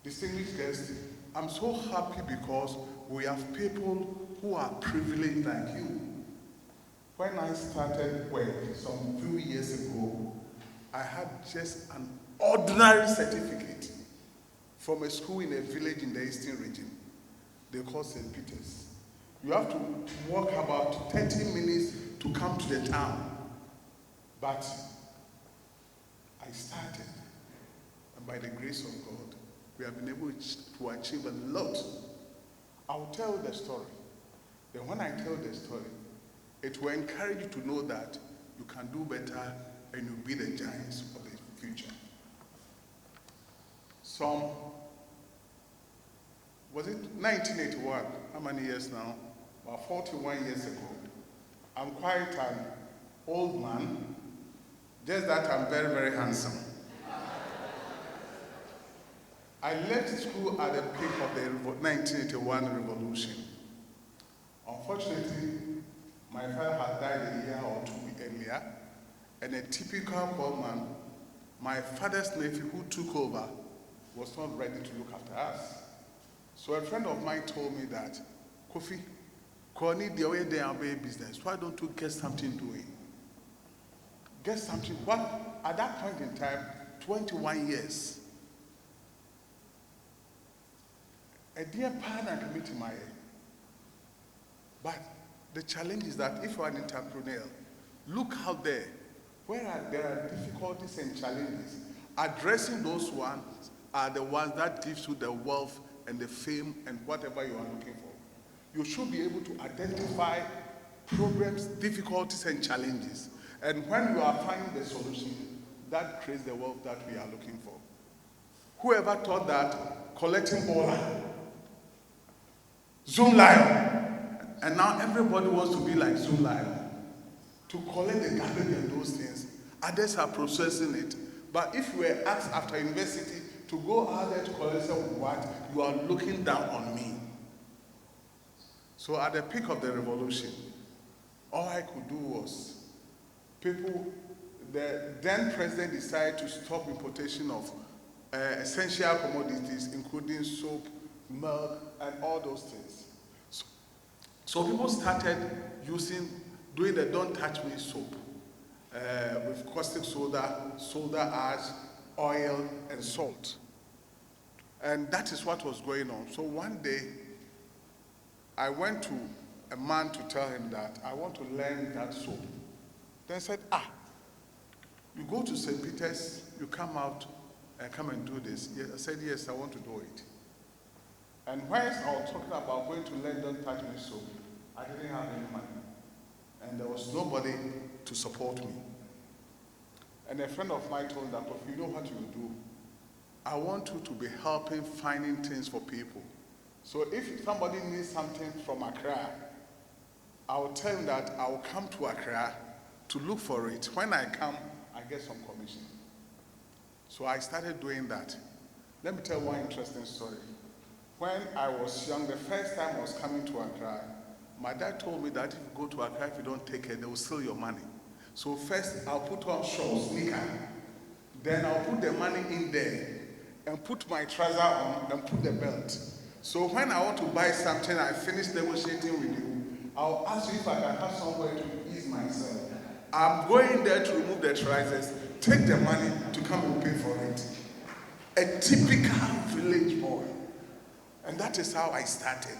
distinguished guests, I'm so happy because we have people who are privileged like you. When I started work some few years ago, I had just an ordinary certificate from a school in a village in the eastern region. They call St. Peter's. You have to walk about 30 minutes to come to the town. But I started, and by the grace of God, we have been able to achieve a lot. I'll tell the story. Then when I tell the story, it will encourage you to know that you can do better and you'll be the giants of the future. Was it 1981? How many years now? About 41 years ago. I'm quite an old man, just that I'm very, very handsome. I left school at the peak of the 1981 revolution. Unfortunately, my father had died a year or two earlier, and a typical poor man, my father's nephew who took over, was not ready to look after us. So a friend of mine told me that, Kofi, Connie, the way they are doing business, why don't you get something doing? Get something. What, at that point in time, 21 years. A dear partner committee my but the challenge is that if you are an entrepreneur, look out there where there are difficulties and challenges. Addressing those ones are the ones that gives you the wealth and the fame and whatever you are looking for. You should be able to identify problems, difficulties, and challenges. And when you are finding the solution, that creates the wealth that we are looking for. Whoever thought that collecting Ola, Zoom Lion, and now everybody wants to be like Zoom Lion, to collect the garbage and those things. Others are processing it. But if you were asked after university to go out there to collect what, you are looking down on me. So at the peak of the revolution, all I could do was, the then president decided to stop importation of essential commodities, including soap, milk, and all those things. So people started doing the don't touch me soap with caustic soda, soda ash, oil, and salt. And that is what was going on. So one day, I went to a man to tell him that I want to learn that soap. Then I said, you go to St. Peter's, you come out and come and do this. Yes, I said, yes, I want to do it. And whilst I was talking about going to learn don't touch me soap, I didn't have any money. And there was nobody to support me. And a friend of mine told me that, if you know what you do, I want you to be helping finding things for people. So if somebody needs something from Accra, I'll tell him that I'll come to Accra to look for it. When I come, I get some commission. So I started doing that. Let me tell one interesting story. When I was young, the first time I was coming to Accra, my dad told me that if you go to Accra, if you don't take care, they will steal your money. So first, I'll put on shorts, sneaker. Then I'll put the money in there and put my trouser on and put the belt. So when I want to buy something, I finish negotiating with you, I'll ask you if I can have somewhere to ease myself. I'm going there to remove the trousers, take the money to come and pay for it. A typical village boy. And that is how I started.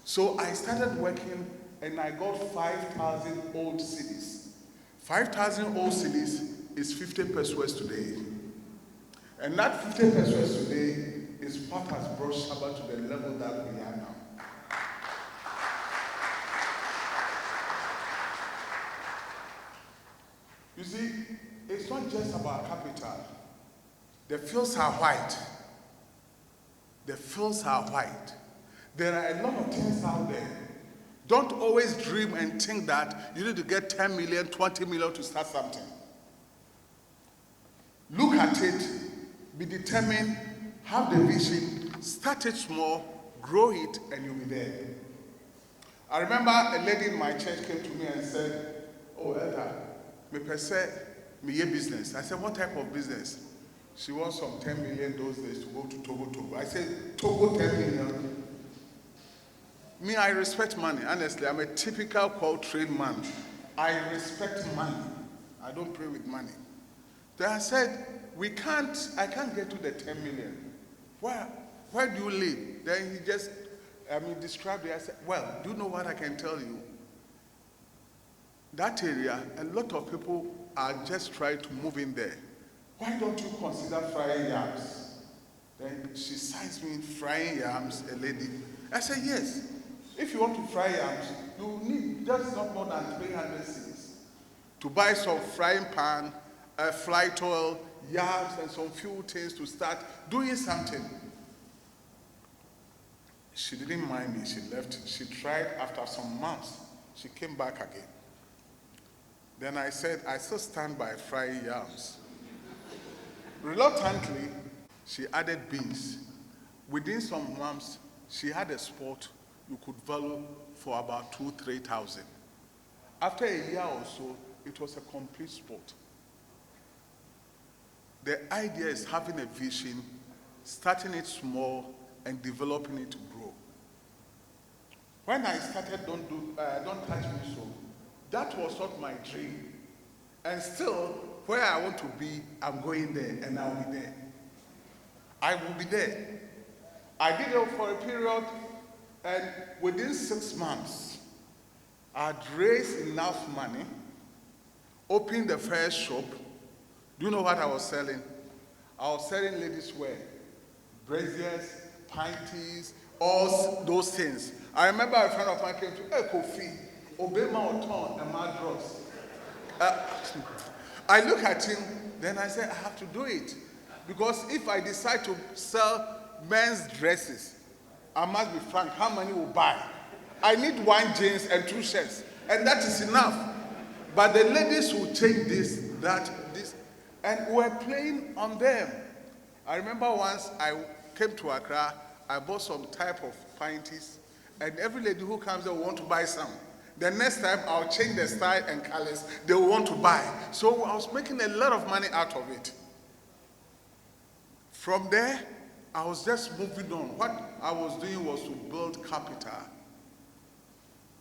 So I started working and I got 5,000 old cedis. 5,000 old cedis is 50 pesos today. And that 50 pesos today is what has brought SHABA to the level that we are now. You see, it's not just about capital. The fields are white. The fields are white. There are a lot of things out there. Don't always dream and think that you need to get 10 million, 20 million to start something. Look at it, be determined, have the vision, start it small, grow it, and you'll be there. I remember a lady in my church came to me and said, "Oh, Elder, me per se, me business." I said, "What type of business?" She wants some 10 million those days to go to Togo. I said, Togo 10 million? Me, I respect money. Honestly, I'm a typical quote-trained man. I respect money. I don't play with money. Then I said, I can't get to the 10 million. Where do you live? Then he just, described it. I said, well, do you know what I can tell you? That area, a lot of people are just trying to move in there. Why don't you consider frying yams? Then she signs me frying yams, a lady. I said, yes. If you want to fry yams, you need just not more than 300 cedis to buy some frying pan, a fly oil, yams, and some few things to start doing something. She didn't mind me. She left. She tried after some months. She came back again. Then I said, I still stand by frying yams. Reluctantly, she added beans. Within some months, she had a spot you could value for about 2,000-3,000. After a year or so, it was a complete spot. The idea is having a vision, starting it small, and developing it to grow. When I started Don't Touch Me So, that was not my dream. And still, where I want to be, I'm going there, and I'll be there. I will be there. I did it for a period, and within 6 months, I'd raised enough money, opened the first shop. Do you know what I was selling? I was selling ladies' wear, braziers, panties, all those things. I remember a friend of mine came to Kofi, Obema Oton, and my drugs. I look at him, then I said, I have to do it. Because if I decide to sell men's dresses, I must be frank, how many will buy? I need 1 jeans and 2 shirts, and that is enough. But the ladies will change this, that, this, and we're playing on them. I remember once I came to Accra, I bought some type of panties, and every lady who comes there will want to buy some. The next time I'll change the style and colors, they will want to buy. So I was making a lot of money out of it. From there, I was just moving on. What I was doing was to build capital.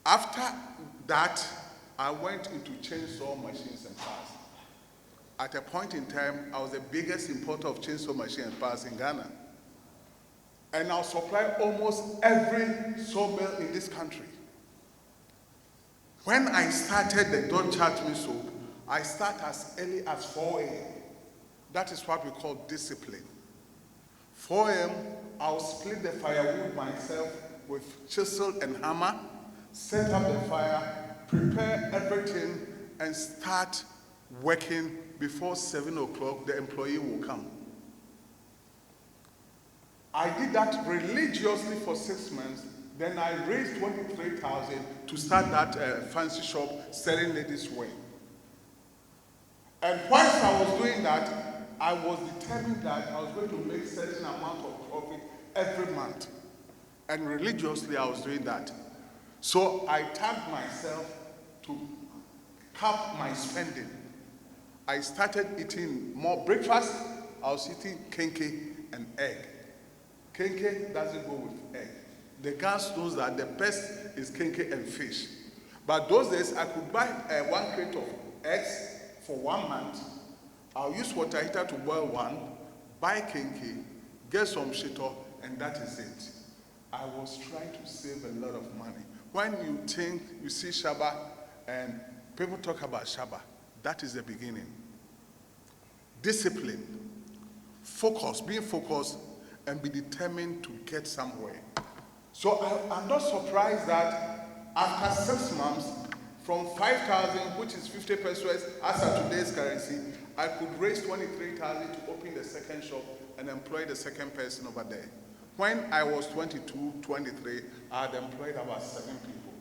After that, I went into chainsaw machines and parts. At a point in time, I was the biggest importer of chainsaw machines and parts in Ghana. And I'll supply almost every sawmill in this country. When I started the Don't Touch Me Soap, I start as early as 4 a.m. That is what we call discipline. 4 a.m., I'll split the firewood myself with chisel and hammer, set up the fire, prepare everything, and start working before 7 o'clock, the employee will come. I did that religiously for 6 months. Then I raised 23,000 to start that fancy shop selling ladies' wear. And whilst I was doing that, I was determined that I was going to make certain amount of profit every month. And religiously, I was doing that. So I tagged myself to cap my spending. I started eating more breakfast. I was eating kenke and egg. Kenke doesn't go with egg. The gas knows that the best is kenke and fish. But those days, I could buy 1 crate of eggs for 1 month. I'll use water heater to boil one, buy kenke, get some shito, and that is it. I was trying to save a lot of money. When you see SHABA, and people talk about SHABA, that is the beginning. Discipline, focus, being focused, and be determined to get somewhere. So I'm not surprised that after 6 months, from 5,000, which is 50 pesos as of today's currency, I could raise 23,000 to open the second shop and employ the second person over there. When I was 22, 23, I had employed about 7 people.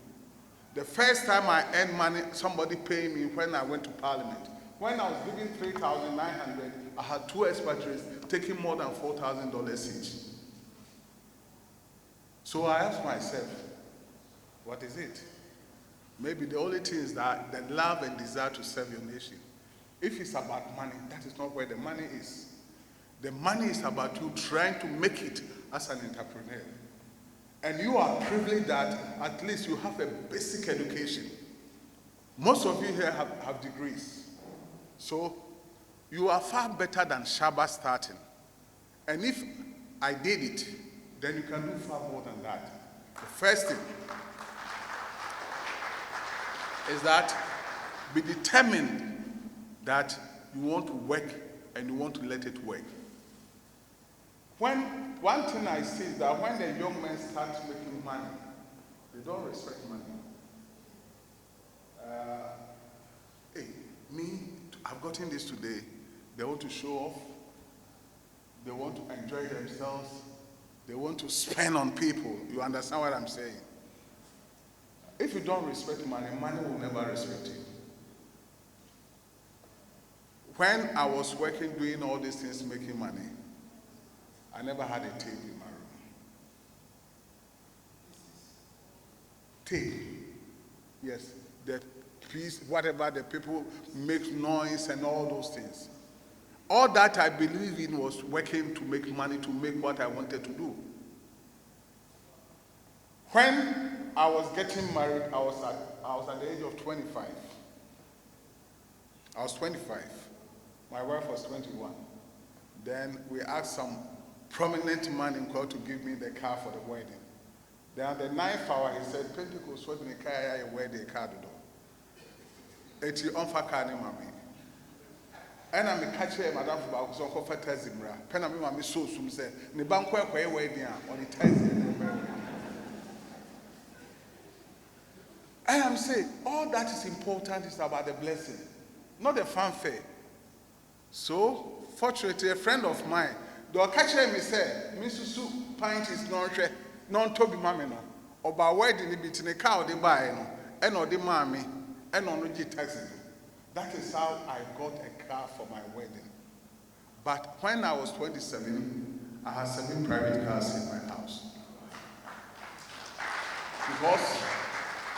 The first time I earned money, somebody paid me when I went to Parliament. When I was giving 3,900, I had 2 expatriates taking more than $4,000 each. So I asked myself, what is it? Maybe the only thing is that the love and desire to serve your nation. If it's about money, that is not where the money is. The money is about you trying to make it as an entrepreneur. And you are privileged that at least you have a basic education. Most of you here have degrees. So you are far better than SHABA starting. And if I did it, then you can do far more than that. The first thing is that be determined that you want to work and you want to let it work. One thing I see is that when the young men start making money, they don't respect money. I've gotten this today. They want to show off. They want to enjoy themselves. They want to spend on people. You understand what I'm saying? If you don't respect money, money will never respect you. When I was working, doing all these things, making money, I never had a tape in my room. Tape. Yes. The piece, whatever the people make noise and all those things. All that I believe in was working to make money, to make what I wanted to do. When I was getting married, I was at the age of 25. I was 25. My wife was 21. Then we asked some prominent man in court to give me the car for the wedding. Then at the 9th hour, he said, Pentecost, what in the car, I wear the car. It's on for car, mommy. And I'm a catcher, Madame Fabakson, for Tazimra. Penamima, so soon said, Nibanqua, wedding on the Tazim. I am saying, all that is important is about the blessing, not the fanfare. So, fortunately, a friend of mine, the catcher me said, Mrs. Pint is non-Toby Mamino, or by wedding it between a cow they buy, and or the mammy, and on the taxi. That is how I got a car for my wedding. But when I was 27, I had 7 private cars in my house. Because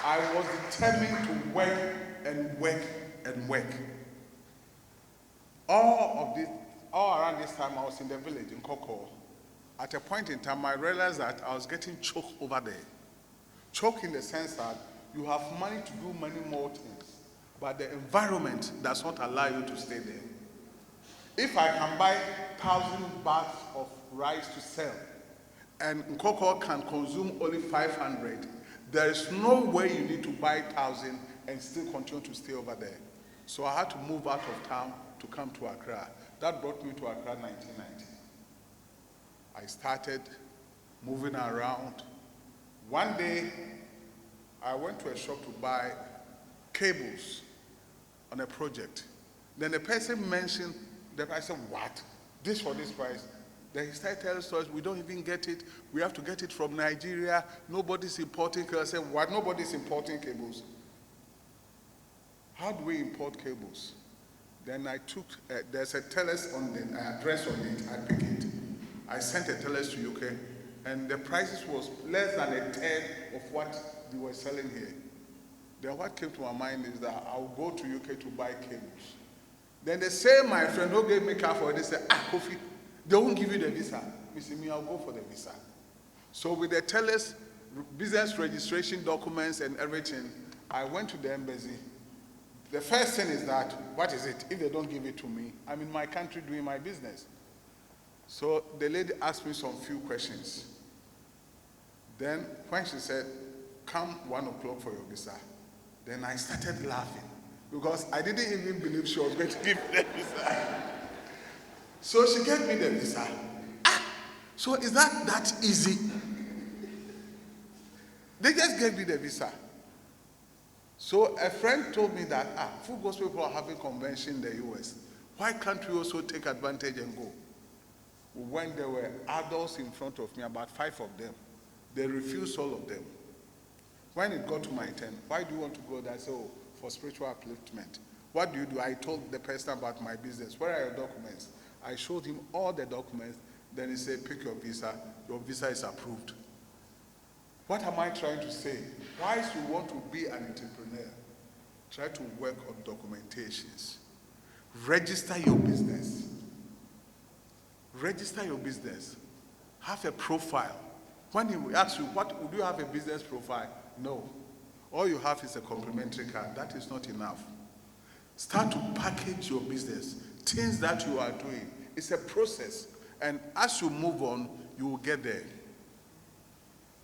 I was determined to work and work and work. All around this time, I was in the village in Koko. At a point in time, I realized that I was getting choked over there. Choked in the sense that you have money to do many more things, but the environment does not allow you to stay there. If I can buy 1,000 bags of rice to sell, and Nkoko can consume only 500, there is no way you need to buy 1,000 and still continue to stay over there. So I had to move out of town to come to Accra. That brought me to Accra in 1990. I started moving around. One day, I went to a shop to buy cables on a project. Then the person mentioned, I said, what? This for this price? Then he started telling us, we don't even get it. We have to get it from Nigeria. Nobody's importing cables. I said, what? Nobody's importing cables. How do we import cables? Then I took, there's a tellers on the address on it, I picked it. I sent a tellers to UK, and the prices was less than a third of what they were selling here. Then what came to my mind is that I'll go to UK to buy cables. Then they say, my friend, who gave me car for it, they say, Kofi, they won't give you the visa. Me say, I'll go for the visa. So with the tellers, business registration documents and everything, I went to the embassy. The first thing is that, what is it? If they don't give it to me, I'm in my country doing my business. So the lady asked me some few questions. Then when she said, come 1 o'clock for your visa, then I started laughing because I didn't even believe she was going to give me the visa. So she gave me the visa. So is that easy? They just gave me the visa. So a friend told me that, Full Gospel people are having convention in the US. Why can't we also take advantage and go? When there were adults in front of me, about 5 of them, they refused all of them. When it got to my turn, why do you want to go there? I said, for spiritual upliftment. What do? I told the person about my business. Where are your documents? I showed him all the documents. Then he said, pick your visa. Your visa is approved. What am I trying to say? Why should you want to be an entrepreneur? Try to work on documentations. Register your business. register your business, have a profile. When he will ask you, would you have a business profile? No. All you have is a complimentary card. That is not enough. Start to package your business, things that you are doing. It's a process. And as you move on, you will get there.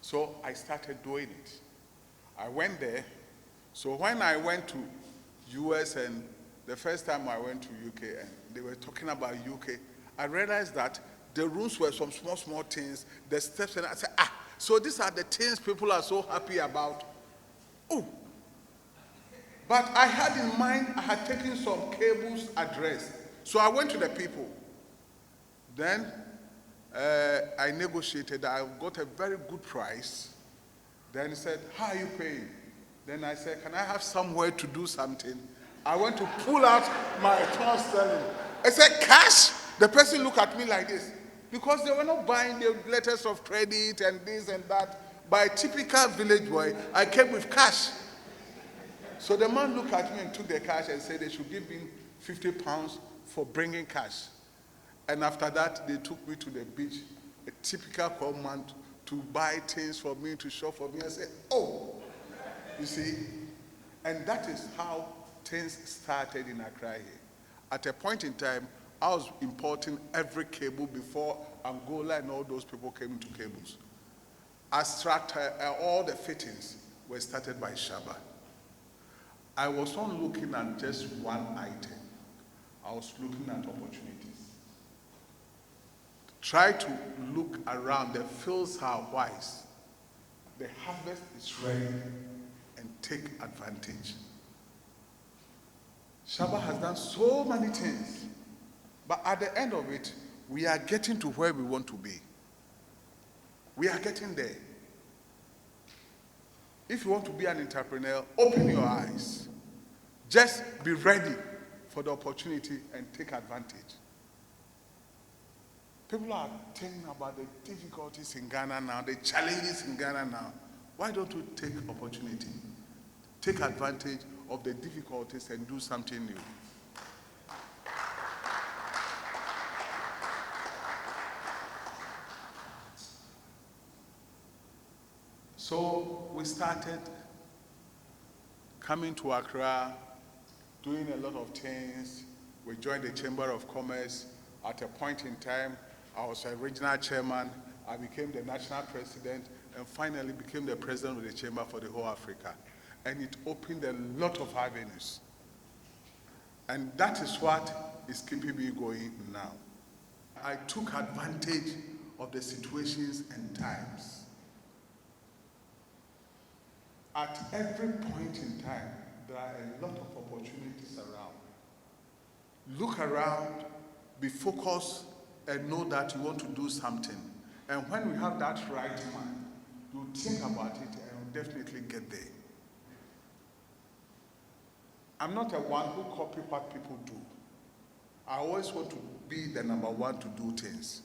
So I started doing it. I went there. So when I went to US, and the first time I went to UK and they were talking about UK, I realized that the rooms were some small things, the steps, and I said, so these are the things people are so happy about. Oh. But I had in mind, I had taken some cables address. So I went to the people. Then I negotiated, I got a very good price. Then he said, how are you paying? Then I said, can I have somewhere to do something? I went to pull out my account sterling. I said, cash? The person looked at me like this. Because they were not buying the letters of credit and this and that. By a typical village boy, I came with cash. So the man looked at me and took the cash and said they should give me 50 pounds for bringing cash. And after that, they took me to the beach, a typical poor man, to buy things for me, to shop for me. I said, oh, you see? And that is how things started in Accra here. At a point in time, I was importing every cable before Angola and all those people came into cables. All the fittings were started by SHABA. I was not looking at just one item. I was looking at opportunities. Try to look around. The fields are wise. The harvest is ready, and take advantage. SHABA has done so many things. But at the end of it, we are getting to where we want to be. We are getting there. If you want to be an entrepreneur, open your eyes. Just be ready for the opportunity and take advantage. People are thinking about the difficulties in Ghana now, the challenges in Ghana now. Why don't you take opportunity? Take advantage of the difficulties and do something new. So we started coming to Accra, doing a lot of things. We joined the Chamber of Commerce. At a point in time, I was a regional chairman. I became the national president, and finally became the president of the Chamber for the whole Africa. And it opened a lot of avenues. And that is what is keeping me going now. I took advantage of the situations and times. At every point in time, there are a lot of opportunities around. Look around, be focused, and know that you want to do something. And when we have that right mind, you think about it and you'll definitely get there. I'm not a one who copy what people do. I always want to be the number one to do things.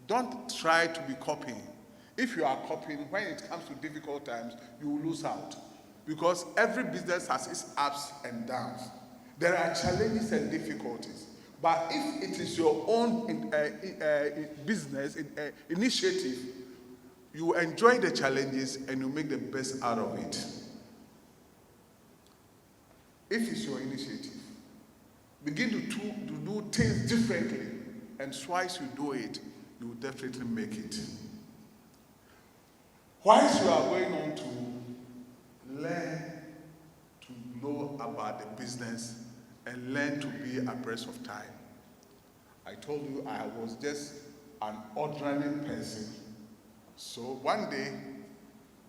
Don't try to be copying. If you are copying, when it comes to difficult times, you will lose out. Because every business has its ups and downs. There are challenges and difficulties. But if it is your own business initiative, you enjoy the challenges and you make the best out of it. If it's your initiative, begin to do things differently. And twice you do it, you will definitely make it. Whilst you are going on to learn to know about the business and learn to be abreast of time. I told you I was just an ordinary person. So one day,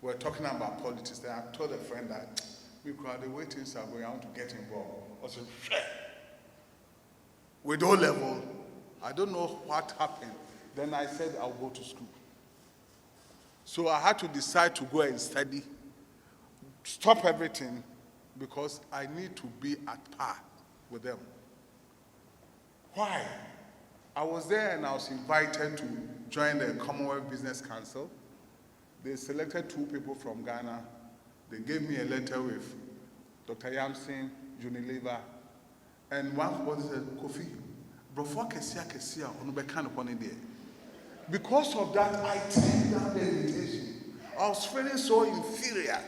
we were talking about politics, and I told a friend that, because the way things are going, I want to get involved. I said, with O level, I don't know what happened. Then I said, I'll go to school. So I had to decide to go and study, stop everything, because I need to be at par with them. Why? I was there and I was invited to join the Commonwealth Business Council. They selected 2 people from Ghana. They gave me a letter with Dr. Yamson, Unilever, and one person said, Kofi, Because of that, I turned down the invitation. I was feeling so inferior.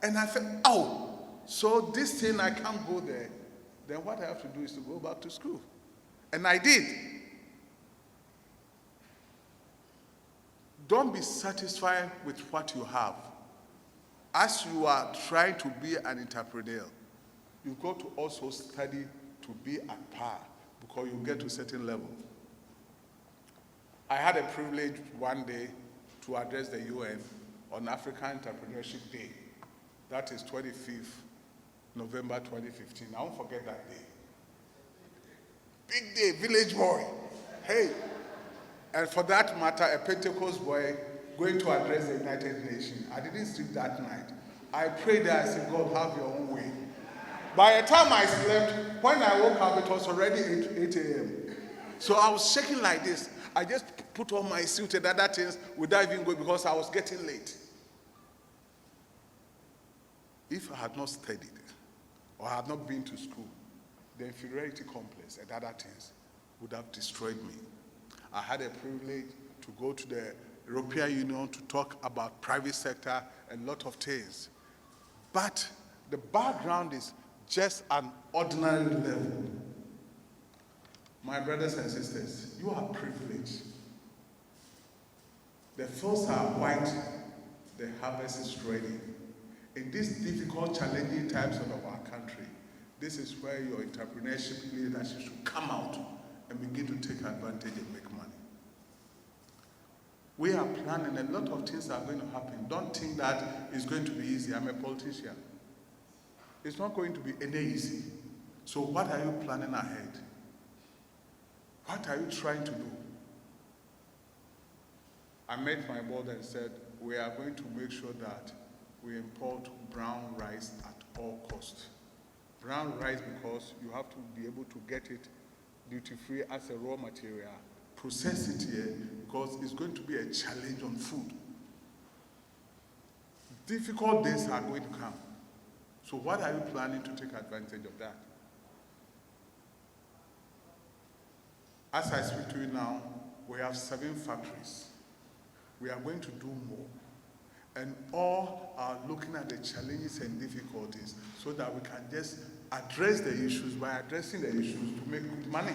And I felt, oh, so this thing, I can't go there. Then what I have to do is to go back to school. And I did. Don't be satisfied with what you have. As you are trying to be an entrepreneur, you've got to also study to be at par because you get to a certain level. I had a privilege one day to address the UN on African Entrepreneurship Day. That is 25th November 2015. I won't forget that day. Big day, village boy. Hey. And for that matter, a Pentecost boy going to address the United Nations. I didn't sleep that night. I prayed there, I said, God, have your own way. By the time I slept, when I woke up, it was already 8 a.m. So I was shaking like this. I just put on my suit and other things without even going because I was getting late. If I had not studied or had not been to school, the inferiority complex and other things would have destroyed me. I had a privilege to go to the European Union to talk about private sector and a lot of things. But the background is just an ordinary level. My brothers and sisters, you are privileged. The fields are white, the harvest is ready. In these difficult, challenging times of our country, this is where your entrepreneurship leadership should come out and begin to take advantage and make money. We are planning, a lot of things are going to happen. Don't think that it's going to be easy. I'm a politician. It's not going to be any easy. So what are you planning ahead? What are you trying to do? I met my board and said, we are going to make sure that we import brown rice at all costs. Brown rice because you have to be able to get it duty-free as a raw material, process it here because it's going to be a challenge on food. Difficult days are going to come. So what are you planning to take advantage of that? As I speak to you now, we have 7 factories. We are going to do more. And all are looking at the challenges and difficulties so that we can just address the issues by addressing the issues to make good money.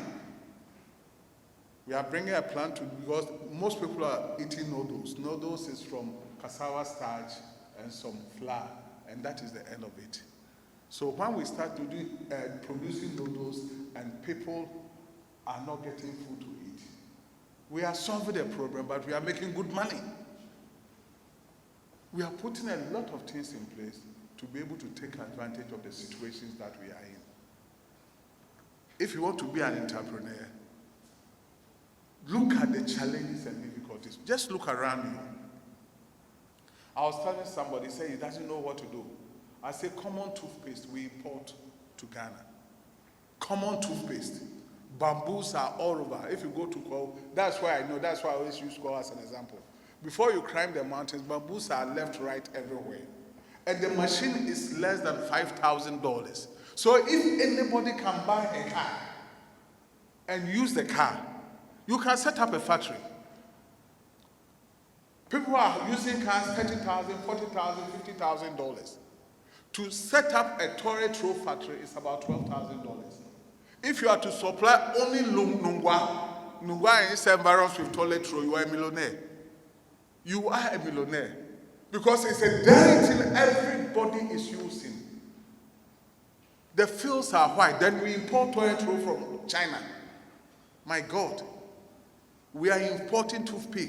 We are bringing a plan to, because most people are eating noodles. Noodles is from cassava starch and some flour, and that is the end of it. So when we start to do, producing noodles and people are not getting food to eat, we are solving the problem, but we are making good money. We are putting a lot of things in place to be able to take advantage of the situations that we are in. If you want to be an entrepreneur, look at the challenges and difficulties. Just look around you. I was telling somebody, say he doesn't know what to do. I say, common toothpaste we import to Ghana. Common toothpaste. Bamboos are all over. If you go to Kwao, that's why I know, that's why I always use Kwao as an example. Before you climb the mountains, bamboos are left, right, everywhere. And the machine is less than $5,000. So if anybody can buy a car and use the car, you can set up a factory. People are using cars $30,000, $40,000, $50,000. To set up a toilet roll factory is about $12,000. If you are to supply only Nungwa and its environs with toilet roll, you are a millionaire. You are a millionaire. Because it's a dirty thing everybody is using. The fields are white. Then we import toilet roll from China. My God. We are importing toothpick.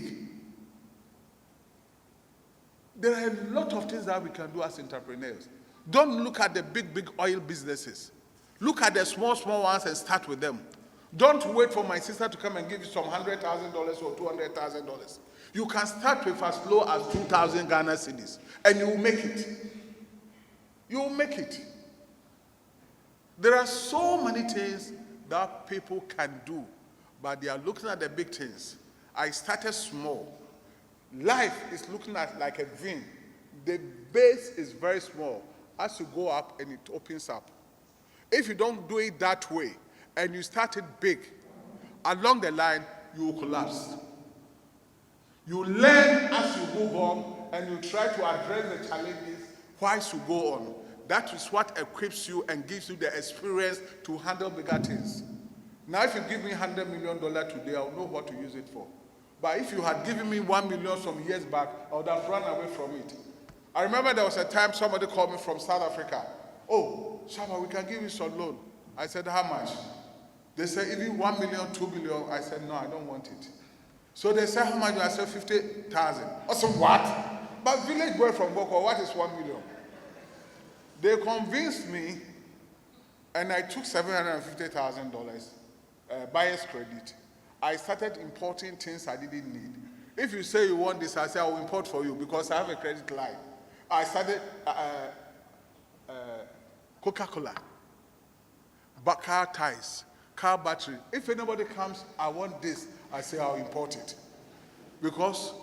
There are a lot of things that we can do as entrepreneurs. Don't look at the big oil businesses. Look at the small ones and start with them. Don't wait for my sister to come and give you some $100,000 or $200,000. You can start with as low as 2,000 Ghana cedis, and you will make it. You will make it. There are so many things that people can do, but they are looking at the big things. I started small. Life is looking at like a vein. The base is very small. As you go up, and it opens up. If you don't do it that way, and you start it big, along the line, you will collapse. You learn as you move on, and you try to address the challenges whilst you go on. That is what equips you and gives you the experience to handle bigger things. Now, if you give me $100 million today, I'll know what to use it for. But if you had given me $1 million some years back, I would have run away from it. I remember there was a time somebody called me from South Africa. Oh, SHABA, we can give you some loan. I said, how much? They said, even 1 million, 2 million. I said, no, I don't want it. So they said, how much? I said, 50,000. I said, what? But village boy from Boko, what is 1 million? They convinced me, and I took $750,000 buyer's credit. I started importing things I didn't need. If you say you want this, I say I will import for you because I have a credit line. I started Coca-Cola, car tires, car battery. If anybody comes, I want this, I say I'll import it. Because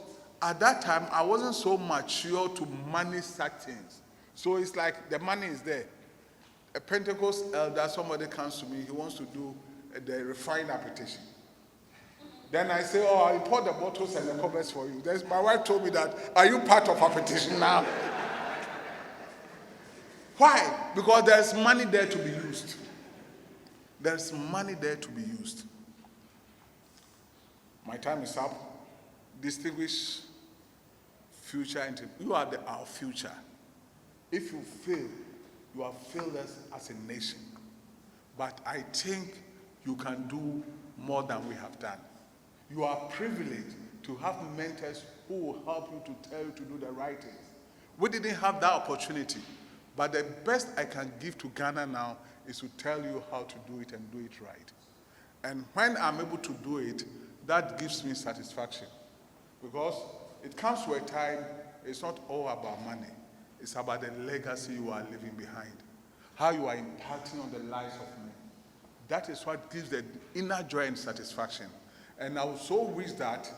at that time, I wasn't so mature to manage such things. So it's like the money is there. A Pentecost elder, somebody comes to me, he wants to do the refined application. Then I say, oh, I'll import the bottles and the covers for you. Then my wife told me that, are you part of application now? Why? Because there's money there to be used. There's money there to be used. My time is up. Distinguished future, you are our future. If you fail, you have failed us as a nation. But I think you can do more than we have done. You are privileged to have mentors who will help you to tell you to do the right things. We didn't have that opportunity, but the best I can give to Ghana now is to tell you how to do it and do it right. And when I'm able to do it, that gives me satisfaction. Because it comes to a time, it's not all about money. It's about the legacy you are leaving behind, how you are impacting on the lives of men. That is what gives the inner joy and satisfaction. And I also wish that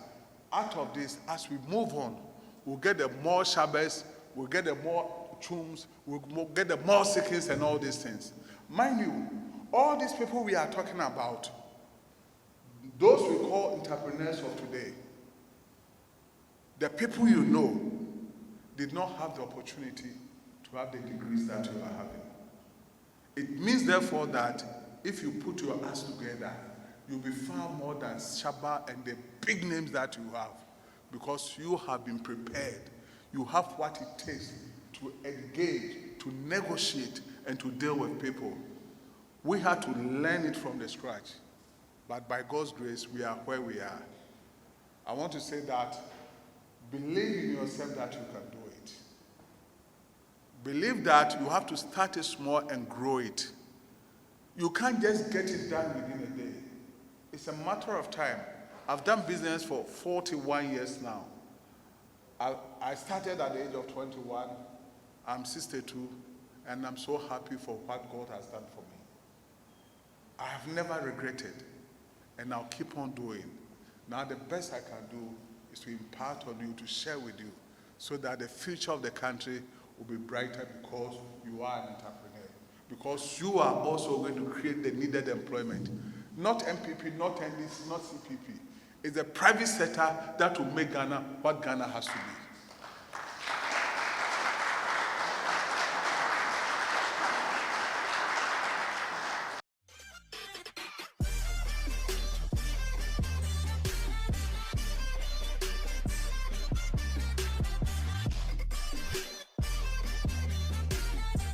out of this, as we move on, we'll get the more Shabas, we'll get the more Chums, we'll get the more Sikhs and all these things. Mind you, all these people we are talking about, those we call entrepreneurs of today, the people you know did not have the opportunity to have the degrees that you are having. It means, therefore, that if you put your hands together, you'll be far more than SHABA and the big names that you have, because you have been prepared. You have what it takes to engage, to negotiate, and to deal with people. We had to learn it from the scratch, but by God's grace, we are where we are. I want to say that believe in yourself that you can do it. Believe that you have to start it small and grow it. You can't just get it done within a day. It's a matter of time. I've done business for 41 years now. I started at the age of 21. I'm 62, and I'm so happy for what God has done for me. I have never regretted, and I'll keep on doing. Now the best I can do is to impart on you, to share with you, so that the future of the country will be brighter because you are an entrepreneur. Because you are also going to create the needed employment. Not MPP, not NDC, not CPP. It's the private sector that will make Ghana what Ghana has to be.